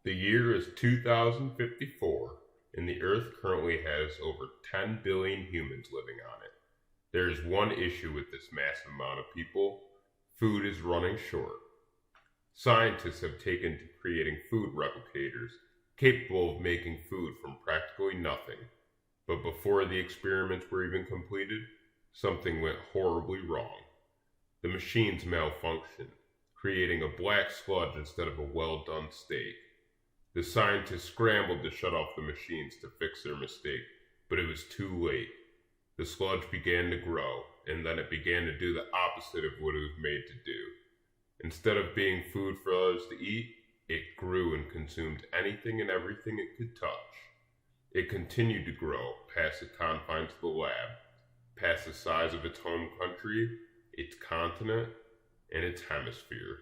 The year is 2054, and the Earth currently has over 10 billion humans living on it. There is one issue with this massive amount of people: food is running short. Scientists have taken to creating food replicators, capable of making food from practically nothing. But before the experiments were even completed, something went horribly wrong. The machines malfunctioned, creating a black sludge instead of a well-done steak. The scientists scrambled to shut off the machines to fix their mistake, but it was too late. The sludge began to grow, and then it began to do the opposite of what it was made to do. Instead of being food for others to eat, it grew and consumed anything and everything it could touch. It continued to grow past the confines of the lab, past the size of its home country, its continent, and its hemisphere.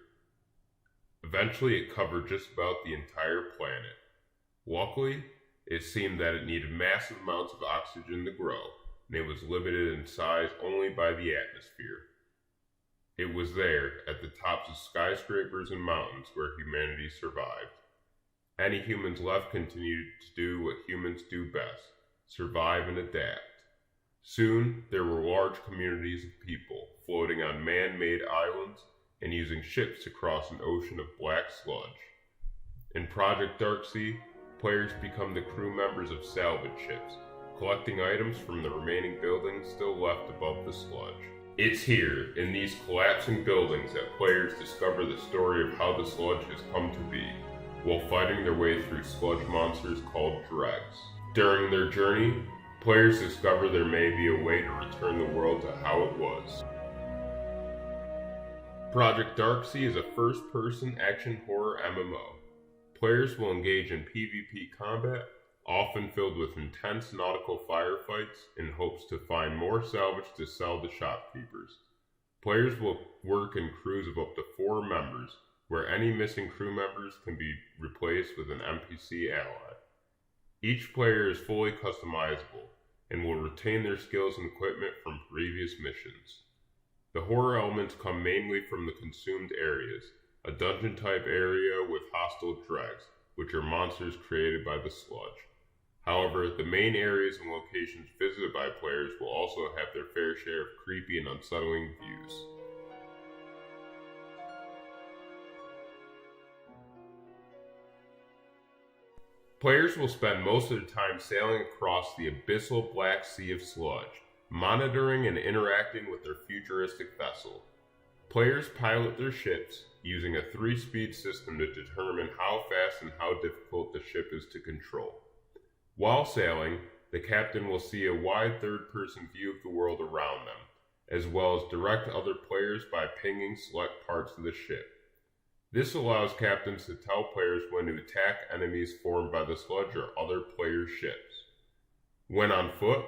Eventually, it covered just about the entire planet. Luckily, it seemed that it needed massive amounts of oxygen to grow, and it was limited in size only by the atmosphere. It was there, at the tops of skyscrapers and mountains, where humanity survived. Any humans left continued to do what humans do best: survive and adapt. Soon, there were large communities of people floating on man-made islands and using ships to cross an ocean of black sludge. In Project Darksea, players become the crew members of salvage ships, collecting items from the remaining buildings still left above the sludge. It's here, in these collapsing buildings, that players discover the story of how the sludge has come to be, while fighting their way through sludge monsters called dregs. During their journey, players discover there may be a way to return the world to how it was. Project Darksea is a first-person action horror MMO. Players will engage in PvP combat, often filled with intense nautical firefights, in hopes to find more salvage to sell to shopkeepers. Players will work in crews of up to 4 members, where any missing crew members can be replaced with an NPC ally. Each player is fully customizable, and will retain their skills and equipment from previous missions. The horror elements come mainly from the consumed areas, a dungeon-type area with hostile dregs, which are monsters created by the sludge. However, the main areas and locations visited by players will also have their fair share of creepy and unsettling views. Players will spend most of the time sailing across the abyssal Black Sea of sludge, monitoring and interacting with their futuristic vessel. Players pilot their ships, using a 3-speed system to determine how fast and how difficult the ship is to control. While sailing, the captain will see a wide third-person view of the world around them, as well as direct other players by pinging select parts of the ship. This allows captains to tell players when to attack enemies formed by the sludge or other players' ships. When on foot,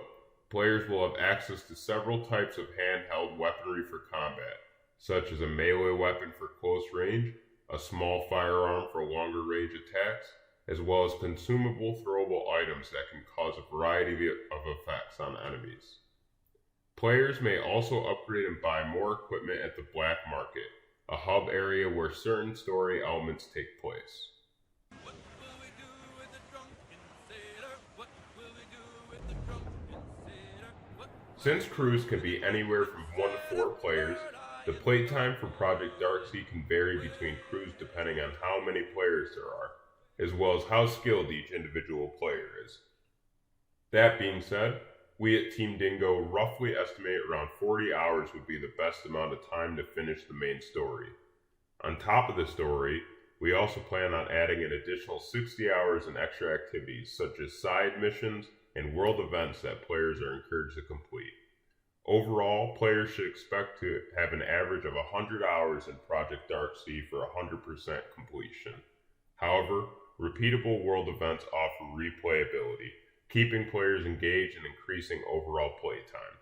players will have access to several types of handheld weaponry for combat, such as a melee weapon for close range, a small firearm for longer range attacks, as well as consumable throwable items that can cause a variety of effects on enemies. Players may also upgrade and buy more equipment at the black market, a hub area where certain story elements take place. Since crews can be anywhere from 1 to 4 players, the playtime for Project Darksea can vary between crews depending on how many players there are, as well as how skilled each individual player is. That being said, we at Team Dingo roughly estimate around 40 hours would be the best amount of time to finish the main story. On top of the story, we also plan on adding an additional 60 hours in extra activities such as side missions and world events that players are encouraged to complete. Overall, players should expect to have an average of 100 hours in Project Darksea for 100% completion. However, repeatable world events offer replayability, keeping players engaged and increasing overall playtime.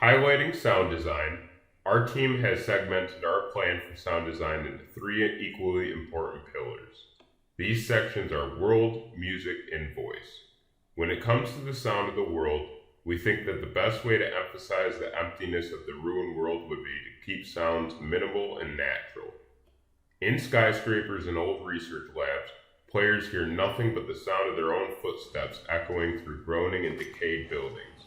Highlighting sound design, our team has segmented our plan for sound design into 3 equally important pillars. These sections are world, music, and voice. When it comes to the sound of the world, We think that the best way to emphasize the emptiness of the ruined world would be to keep sounds minimal and natural. In skyscrapers and old research labs, players hear nothing but the sound of their own footsteps echoing through groaning and decayed buildings.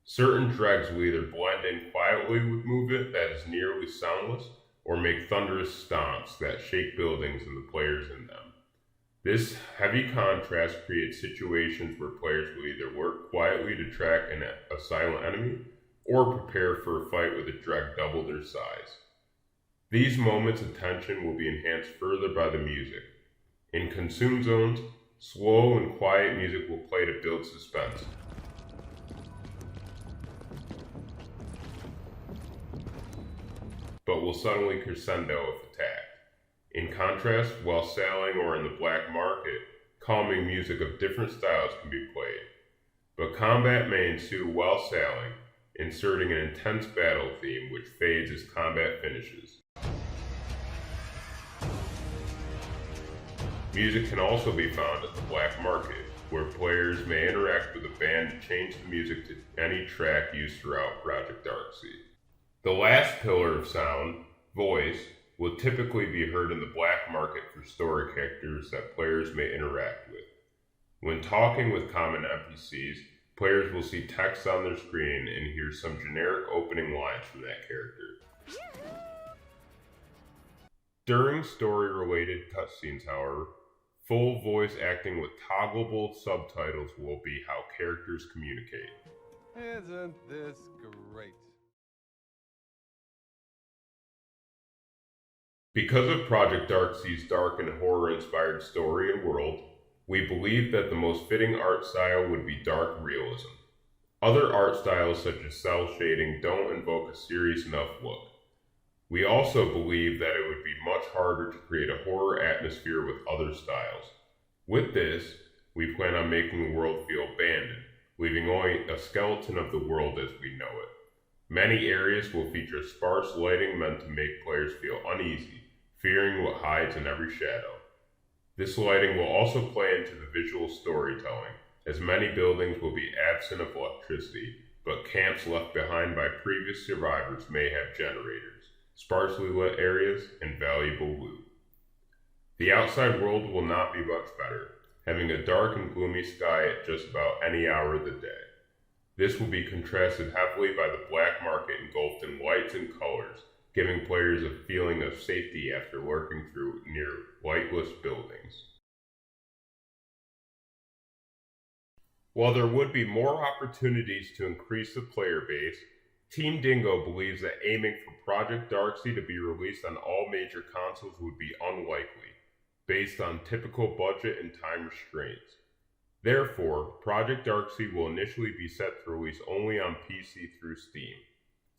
Certain dregs will either blend in quietly with movement that is nearly soundless, or make thunderous stomps that shake buildings and the players in them. This heavy contrast creates situations where players will either work quietly to track a silent enemy, or prepare for a fight with a dreg double their size. These moments of tension will be enhanced further by the music. In consume zones, slow and quiet music will play to build suspense. But will suddenly crescendo if attacked. In contrast, while sailing or in the black market, calming music of different styles can be played. But combat may ensue while sailing, inserting an intense battle theme which fades as combat finishes. Music can also be found at the black market, where players may interact with a band to change the music to any track used throughout Project Darksea. The last pillar of sound, voice, will typically be heard in the black market for story characters that players may interact with. When talking with common NPCs, players will see text on their screen and hear some generic opening lines from that character. During story-related cutscenes, however, full voice acting with toggleable subtitles will be how characters communicate. Isn't this great? Because of Project Darksea's dark and horror-inspired story and world, we believe that the most fitting art style would be dark realism. Other art styles such as cell shading don't invoke a serious enough look. We also believe that it would be much harder to create a horror atmosphere with other styles. With this, we plan on making the world feel abandoned, leaving only a skeleton of the world as we know it. Many areas will feature sparse lighting meant to make players feel uneasy, fearing what hides in every shadow. This lighting will also play into the visual storytelling, as many buildings will be absent of electricity, but camps left behind by previous survivors may have generators, sparsely lit areas, and valuable loot. The outside world will not be much better, having a dark and gloomy sky at just about any hour of the day. This will be contrasted heavily by the black market engulfed in lights and colors, giving players a feeling of safety after lurking through near lightless buildings. While there would be more opportunities to increase the player base, Team Dingo believes that aiming for Project Darksea to be released on all major consoles would be unlikely, based on typical budget and time restraints. Therefore, Project Darksea will initially be set to release only on PC through Steam.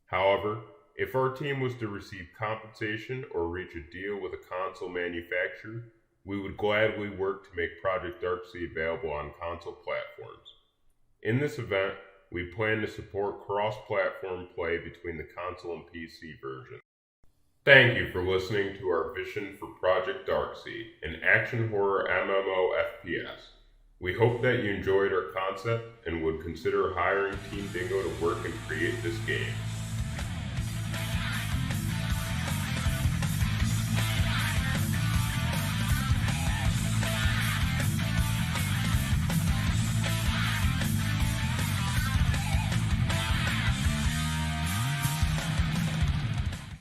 However, if our team was to receive compensation or reach a deal with a console manufacturer, we would gladly work to make Project Darksea available on console platforms. In this event, we plan to support cross-platform play between the console and PC versions. Thank you for listening to our vision for Project Darksea, an action horror MMO FPS. We hope that you enjoyed our concept and would consider hiring Team Dingo to work and create this game.